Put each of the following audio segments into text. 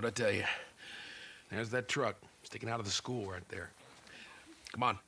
What'd I tell you? There's that truck sticking out of the school right there. Come on.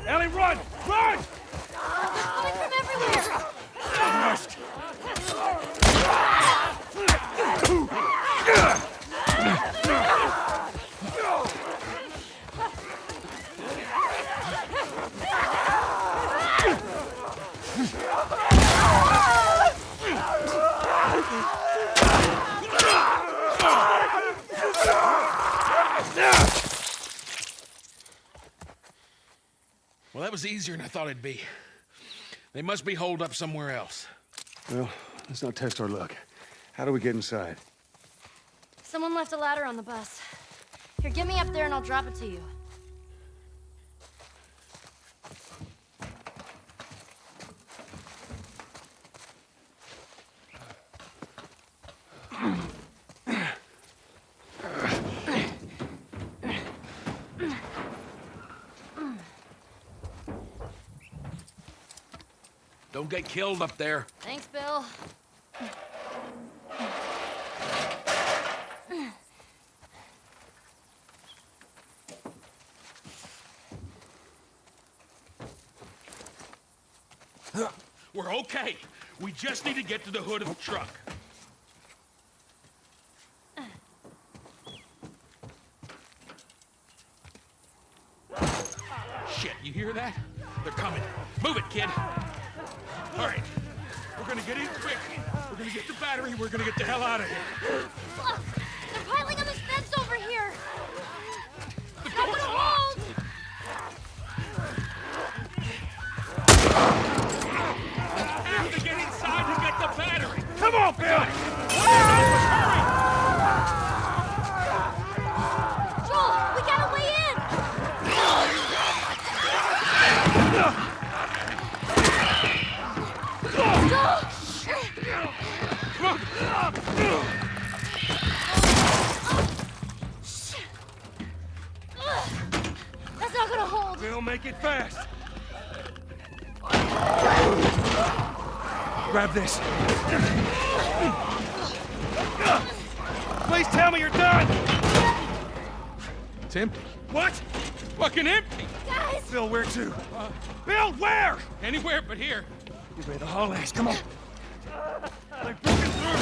Ellie, run! Run! Coming from everywhere! Rust! Well, that was easier than I thought it'd be. They must be holed up somewhere else. Well, let's not test our luck. How do we get inside? Someone left a ladder on the bus. Here, get me up there and I'll drop it to you. Don't get killed up there. Thanks, Bill. We're okay. We just need to get to the hood of the truck. Shit, you hear that? They're coming. Move it, kid. All right. We're gonna get in quick. We're gonna get the battery. We're gonna get the hell out of here. Look! They're piling on this fence over here! It's not gonna hold! Have to get inside to get the battery. Come on, Bill! Joel, we got a way in! That's not gonna hold! Bill, make it fast! Grab this. Please tell me you're done! It's empty. What? Fucking empty. Guys! Bill, where to? Bill, where? Anywhere but here. You made the haul ass. Come on. They've broken through.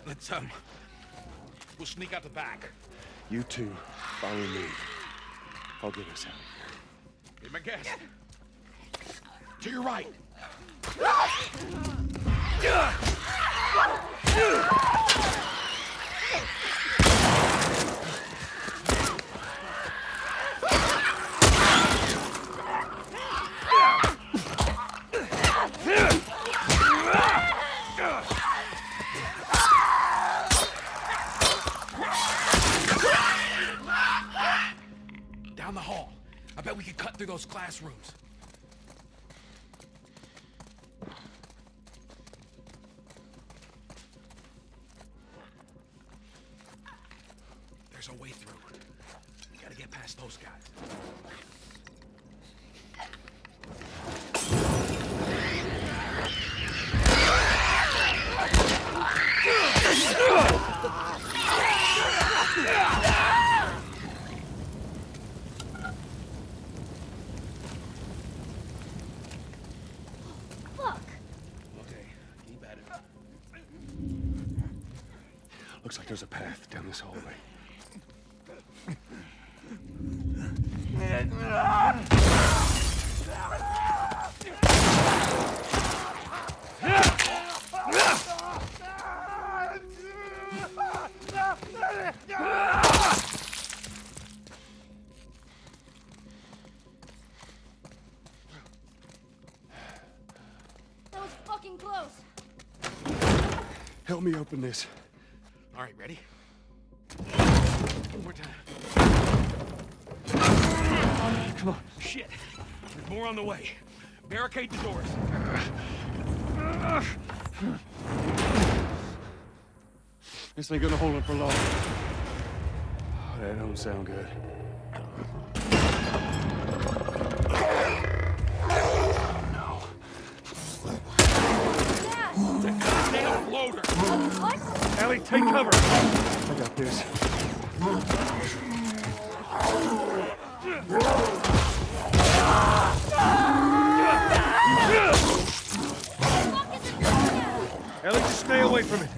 Let's, we'll sneak out the back. You two, follow me. I'll get us out. Be my guest. To your right. Down the hall. I bet we could cut through those classrooms. There's a way through. We gotta get past those guys. Looks like there's a path down this hallway. That was fucking close. Help me open this. All right, ready? One more time. Come on. Shit. There's more on the way. Barricade the doors. This ain't gonna hold him for long. Oh, that don't sound good. It's a goddamn loader. What? Ellie, take cover. I got this. Ellie, just stay away from it.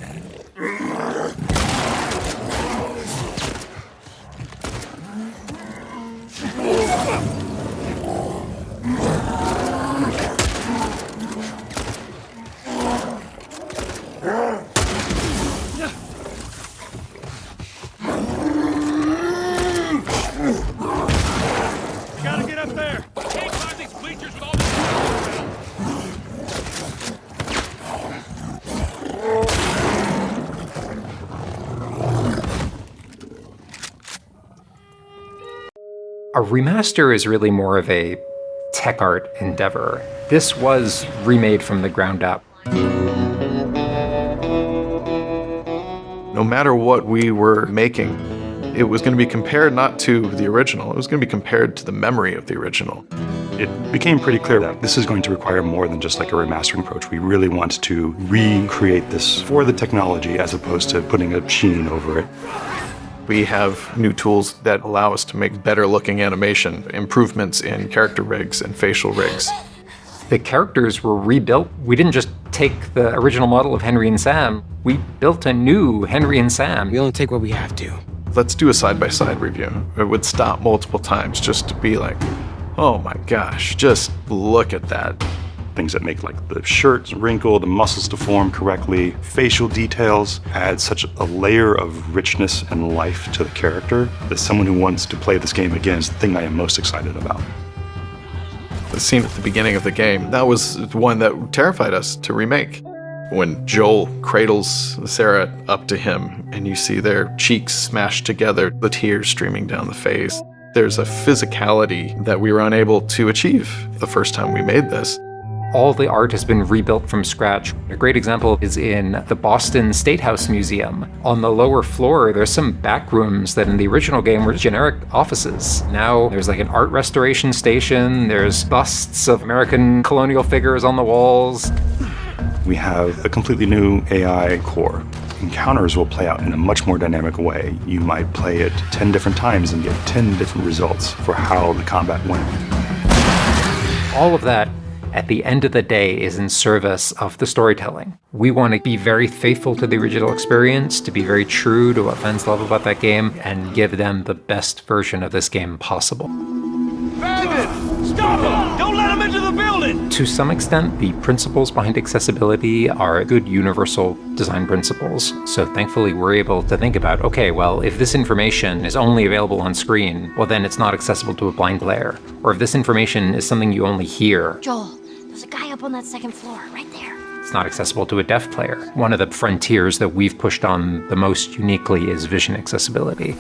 You gotta get up there. Can't climb these bleachers with all this. A remaster is really more of a tech art endeavor. This was remade from the ground up. No matter what we were making, it was going to be compared not to the original, it was going to be compared to the memory of the original. It became pretty clear that this is going to require more than just like a remastering approach. We really want to recreate this for the technology as opposed to putting a sheen over it. We have new tools that allow us to make better looking animation, improvements in character rigs and facial rigs. The characters were rebuilt. We didn't just take the original model of Henry and Sam, we built a new Henry and Sam. We only take what we have to. Let's do a side-by-side review. It would stop multiple times just to be like, oh my gosh, just look at that. Things that make like the shirts wrinkle, the muscles to form correctly, facial details add such a layer of richness and life to the character that someone who wants to play this game again is the thing I am most excited about. The scene at the beginning of the game, that was one that terrified us to remake. When Joel cradles Sarah up to him and you see their cheeks smashed together, the tears streaming down the face. There's a physicality that we were unable to achieve the first time we made this. All the art has been rebuilt from scratch. A great example is in the Boston State House Museum. On the lower floor, there's some back rooms that in the original game were generic offices. Now there's like an art restoration station, there's busts of American colonial figures on the walls. We have a completely new AI core. Encounters will play out in a much more dynamic way. You might play it 10 different times and get 10 different results for how the combat went. All of that, at the end of the day, is in service of the storytelling. We want to be very faithful to the original experience, to be very true to what fans love about that game, and give them the best version of this game possible. Bandit! Stop him! Don't let him into the building! To some extent, the principles behind accessibility are good universal design principles. So thankfully, we're able to think about, okay, well, if this information is only available on screen, well, then it's not accessible to a blind player. Or if this information is something you only hear, Joel, there's a guy up on that second floor, right there. it's not accessible to a deaf player. One of the frontiers that we've pushed on the most uniquely is vision accessibility.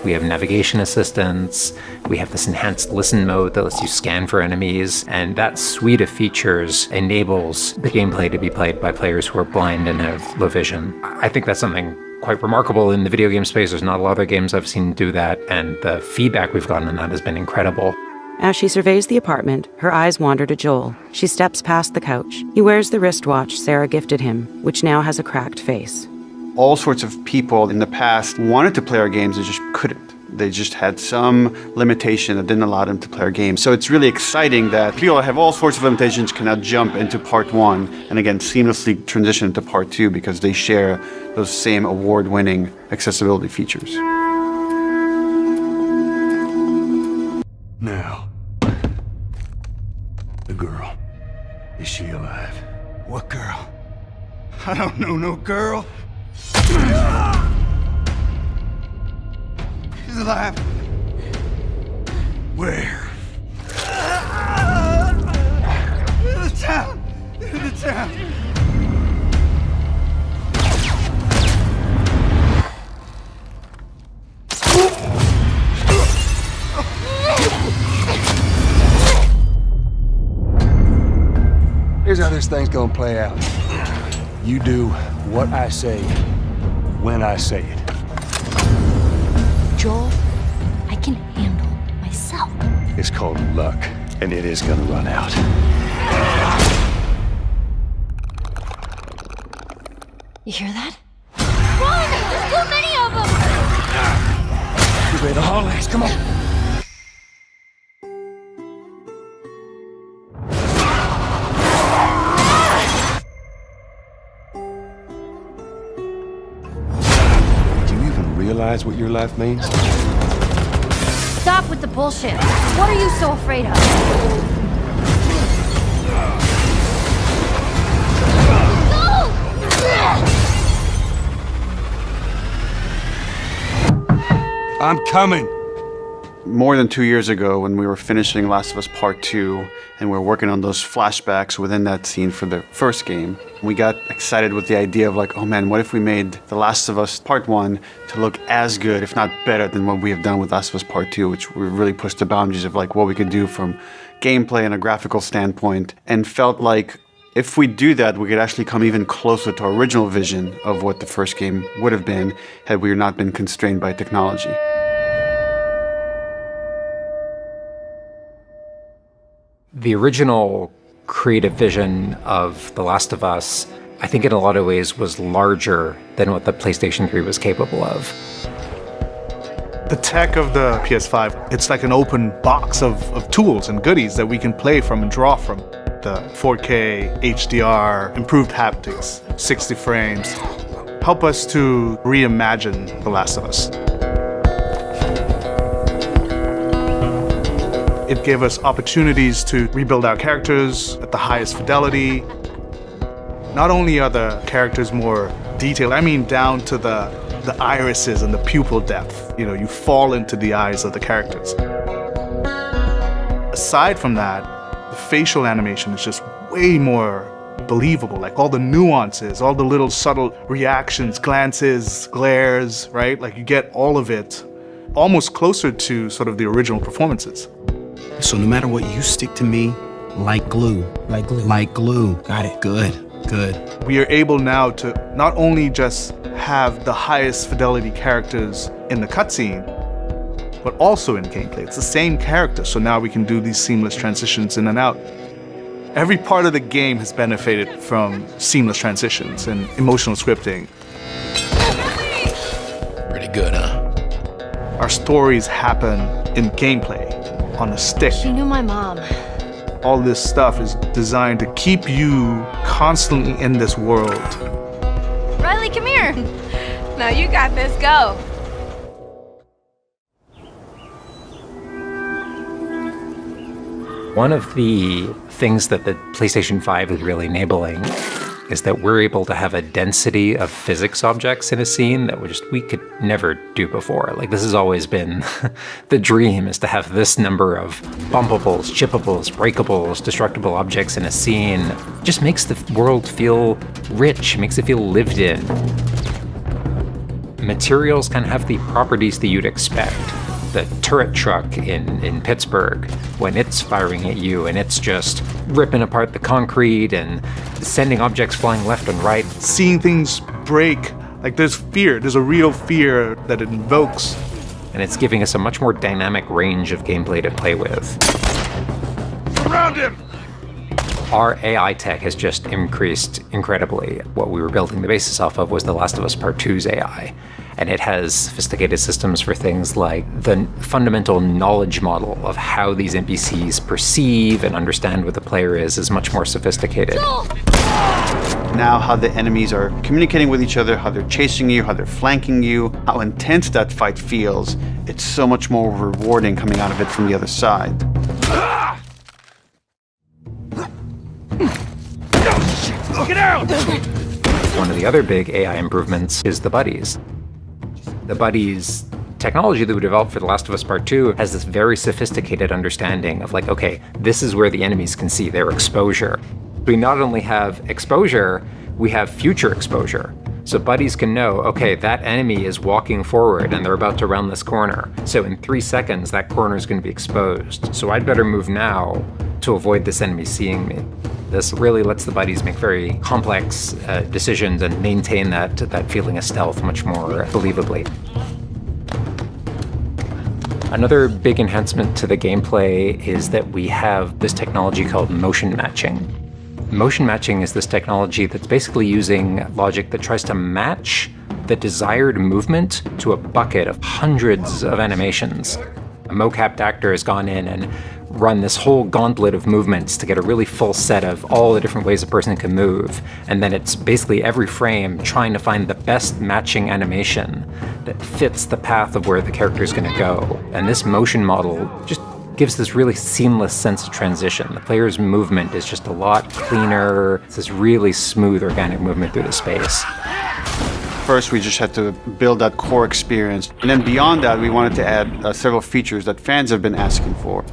We have navigation assistance, we have this enhanced listen mode that lets you scan for enemies, and that suite of features enables the gameplay to be played by players who are blind and have low vision. I think that's something quite remarkable in the video game space. There's not a lot of other games I've seen do that, and the feedback we've gotten on that has been incredible. As she surveys the apartment, her eyes wander to Joel. She steps past the couch. He wears the wristwatch Sarah gifted him, which now has a cracked face. All sorts of people in the past wanted to play our games and just couldn't. They just had some limitation that didn't allow them to play our game. So it's really exciting that people that have all sorts of limitations can now jump into part 1 and again seamlessly transition into part 2 because they share those same award-winning accessibility features. Now, the girl. Is she alive? What girl? I don't know no girl. She's alive. Where? In the town. In the town. Here's how this thing's gonna play out. You do what I say, when I say it. Joel, I can handle myself. It's called luck, and it is gonna run out. You hear that? Run! There's too many of them! You ready to haul ass? Come on. Realize what your life means? Stop with the bullshit. What are you so afraid of? No! I'm coming. More than 2 years ago, when we were finishing Last of Us Part 2, and we were working on those flashbacks within that scene for the first game, we got excited with the idea of like, oh man, what if we made The Last of Us Part 1 to look as good, if not better, than what we have done with Last of Us Part 2, which we really pushed the boundaries of like what we could do from gameplay and a graphical standpoint, and felt like if we do that, we could actually come even closer to our original vision of what the first game would have been had we not been constrained by technology. The original creative vision of The Last of Us, I think in a lot of ways was larger than what the PlayStation 3 was capable of. The tech of the PS5, it's like an open box of tools and goodies that we can play from and draw from. The 4K, HDR, improved haptics, 60 frames, help us to reimagine The Last of Us. It gave us opportunities to rebuild our characters at the highest fidelity. Not only are the characters more detailed, I mean down to the irises and the pupil depth. You know, you fall into the eyes of the characters. Aside from that, the facial animation is just way more believable. Like all the nuances, all the little subtle reactions, glances, glares, right? Like you get all of it almost closer to sort of the original performances. So no matter what, you stick to me like glue. Like glue. Like glue. Got it. Good. Good. We are able now to not only just have the highest fidelity characters in the cutscene, but also in gameplay. It's the same character, so now we can do these seamless transitions in and out. Every part of the game has benefited from seamless transitions and emotional scripting. Pretty good, huh? Our stories happen in gameplay, on a stick. She knew my mom. All this stuff is designed to keep you constantly in this world. Riley, come here. Now you got this, go. One of the things that the PlayStation 5 is really enabling is that we're able to have a density of physics objects in a scene that we could never do before. Like, this has always been the dream, is to have this number of bumpables, chippables, breakables, destructible objects in a scene. It just makes the world feel rich, makes it feel lived in. Materials can have the properties that you'd expect. The turret truck in Pittsburgh, when it's firing at you and it's just ripping apart the concrete and sending objects flying left and right. Seeing things break, like there's fear, there's a real fear that it invokes. And it's giving us a much more dynamic range of gameplay to play with. Surround him! Our AI tech has just increased incredibly. What we were building the basis off of was The Last of Us Part 2's AI. And it has sophisticated systems for things like the fundamental knowledge model of how these NPCs perceive and understand what the player is much more sophisticated. Now how the enemies are communicating with each other, how they're chasing you, how they're flanking you, how intense that fight feels, it's so much more rewarding coming out of it from the other side. Get out! One of the other big AI improvements is the buddies. The buddies technology that we developed for The Last of Us Part 2 has this very sophisticated understanding of like, okay, this is where the enemies can see their exposure. We not only have exposure, we have future exposure. So buddies can know, okay, that enemy is walking forward and they're about to round this corner. So in 3 seconds, that corner is going to be exposed. So I'd better move now to avoid this enemy seeing me. This really lets the buddies make very complex decisions and maintain that feeling of stealth much more believably. Another big enhancement to the gameplay is that we have this technology called motion matching. Motion matching is this technology that's basically using logic that tries to match the desired movement to a bucket of hundreds of animations. A mocapped actor has gone in and run this whole gauntlet of movements to get a really full set of all the different ways a person can move. And then it's basically every frame trying to find the best matching animation that fits the path of where the character is going to go. And this motion model just gives this really seamless sense of transition. The player's movement is just a lot cleaner. It's this really smooth, organic movement through the space. First, we just had to build that core experience. And then beyond that, we wanted to add several features that fans have been asking for.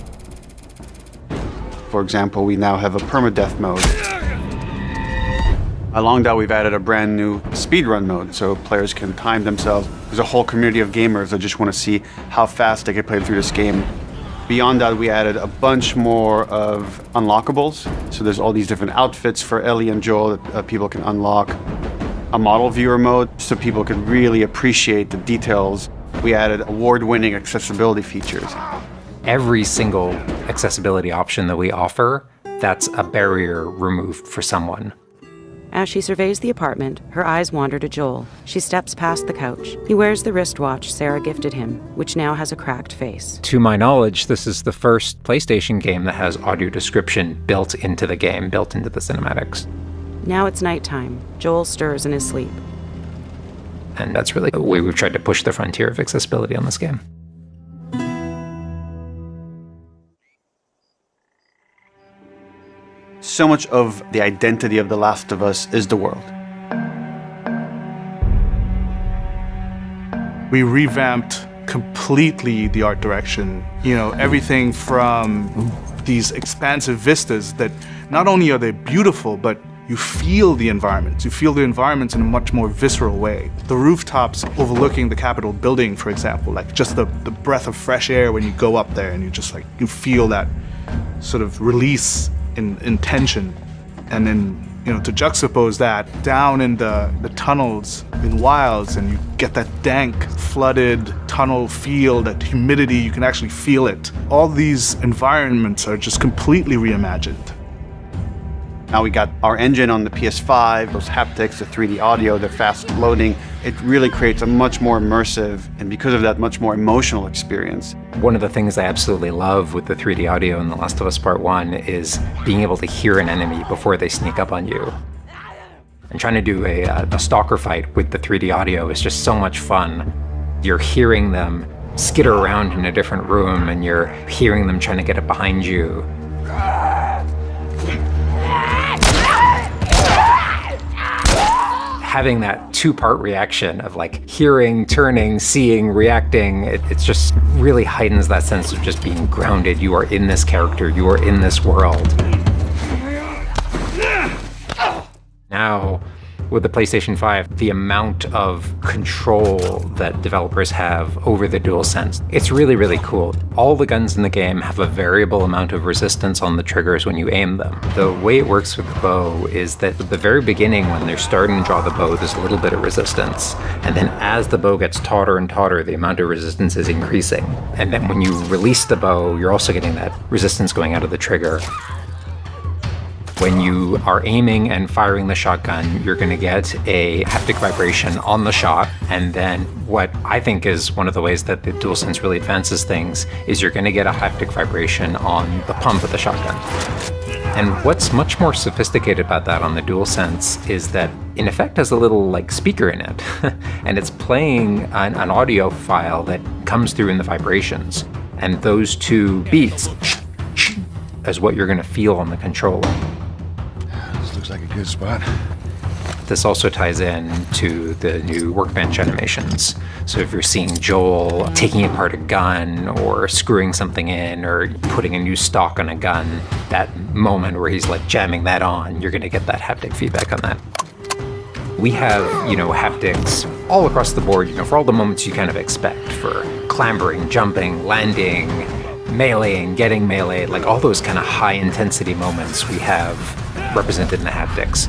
For example, we now have a permadeath mode. Along that, we've added a brand new speedrun mode, so players can time themselves. There's a whole community of gamers that just want to see how fast they can play through this game. Beyond that, we added a bunch more of unlockables. So there's all these different outfits for Ellie and Joel that people can unlock. A model viewer mode, so people can really appreciate the details. We added award-winning accessibility features. Every single accessibility option that we offer, that's a barrier removed for someone. As she surveys the apartment, her eyes wander to Joel. She steps past the couch. He wears the wristwatch Sarah gifted him, which now has a cracked face. To my knowledge, this is the first PlayStation game that has audio description built into the game, built into the cinematics. Now it's nighttime. Joel stirs in his sleep. And that's really the way we've tried to push the frontier of accessibility on this game. So much of the identity of The Last of Us is the world. We revamped completely the art direction. You know, everything from these expansive vistas that not only are they beautiful, but you feel the environments. You feel the environments in a much more visceral way. The rooftops overlooking the Capitol building, for example, like just the breath of fresh air when you go up there and you just like, you feel that sort of release in tension. And then, you know, to juxtapose that down in the tunnels in Wilds, and you get that dank, flooded tunnel feel, that humidity, you can actually feel it. All these environments are just completely reimagined. Now we got our engine on the PS5, those haptics, the 3D audio, the fast loading. It really creates a much more immersive, and because of that, much more emotional experience. One of the things I absolutely love with the 3D audio in The Last of Us Part 1 is being able to hear an enemy before they sneak up on you. And trying to do a stalker fight with the 3D audio is just so much fun. You're hearing them skitter around in a different room, and you're hearing them trying to get up behind you. Having that two-part reaction of like hearing, turning, seeing, reacting, it just really heightens that sense of just being grounded. You are in this character, you are in this world. Now, with the PlayStation 5, the amount of control that developers have over the DualSense, it's really, really cool. All the guns in the game have a variable amount of resistance on the triggers when you aim them. The way it works with the bow is that at the very beginning, when they're starting to draw the bow, there's a little bit of resistance. And then as the bow gets tauter and tauter, the amount of resistance is increasing. And then when you release the bow, you're also getting that resistance going out of the trigger. When you are aiming and firing the shotgun, you're going to get a haptic vibration on the shot. And then what I think is one of the ways that the DualSense really advances things is you're going to get a haptic vibration on the pump of the shotgun. And what's much more sophisticated about that on the DualSense is that in effect has a little like speaker in it. And it's playing an audio file that comes through in the vibrations. And those two beats is what you're going to feel on the controller. This looks like a good spot. This also ties in to the new workbench animations. So if you're seeing Joel taking apart a gun or screwing something in or putting a new stock on a gun, that moment where he's like jamming that on, you're gonna get that haptic feedback on that. We have, haptics all across the board, for all the moments you kind of expect, for clambering, jumping, landing, meleeing, getting meleeed, like all those kind of high intensity moments we have represented in the haptics.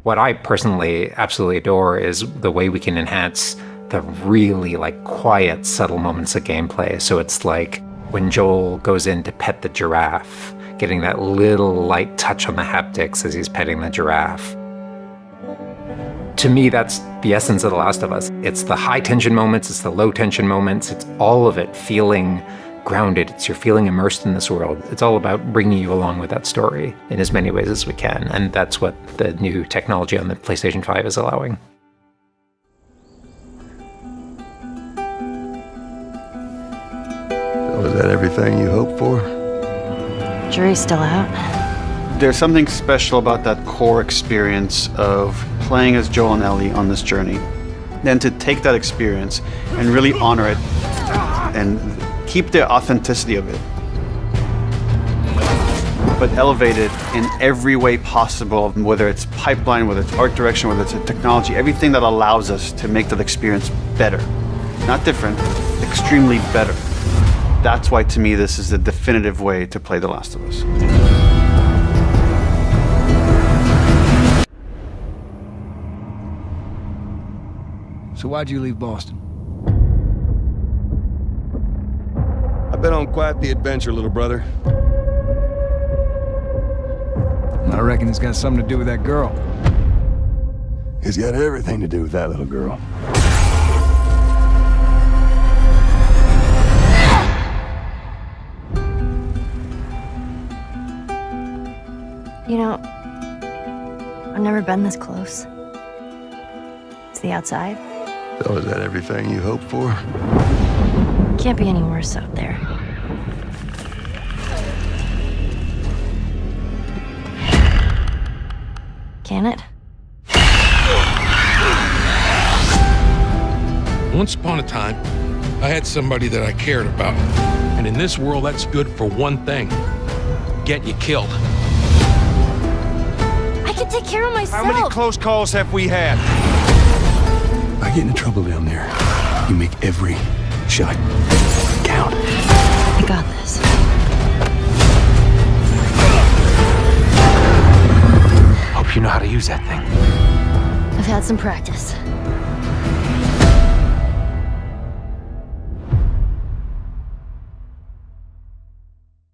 What I personally absolutely adore is the way we can enhance the really quiet, subtle moments of gameplay. So it's like when Joel goes in to pet the giraffe, getting that little light touch on the haptics as he's petting the giraffe. To me, that's the essence of The Last of Us. It's the high tension moments, it's the low tension moments, it's all of it feeling grounded. You're feeling immersed in this world. It's all about bringing you along with that story in as many ways as we can. And that's what the new technology on the PlayStation 5 is allowing. So is that everything you hoped for? Jury's still out. There's something special about that core experience of playing as Joel and Ellie on this journey. Then to take that experience and really honor it and keep the authenticity of it, but elevate it in every way possible, whether it's pipeline, whether it's art direction, whether it's a technology, everything that allows us to make that experience better. Not different, extremely better. That's why, to me, this is the definitive way to play The Last of Us. So why'd you leave Boston? I've been on quite the adventure, little brother. I reckon it's got something to do with that girl. It's got everything to do with that little girl. I've never been this close. Is the outside? So is that everything you hoped for? Can't be any worse out there. Can it? Once upon a time, I had somebody that I cared about. And in this world, that's good for one thing. Get you killed. I can take care of myself. How many close calls have we had? I get into trouble down there. You make every shot count. I got this. Hope you know how to use that thing. I've had some practice.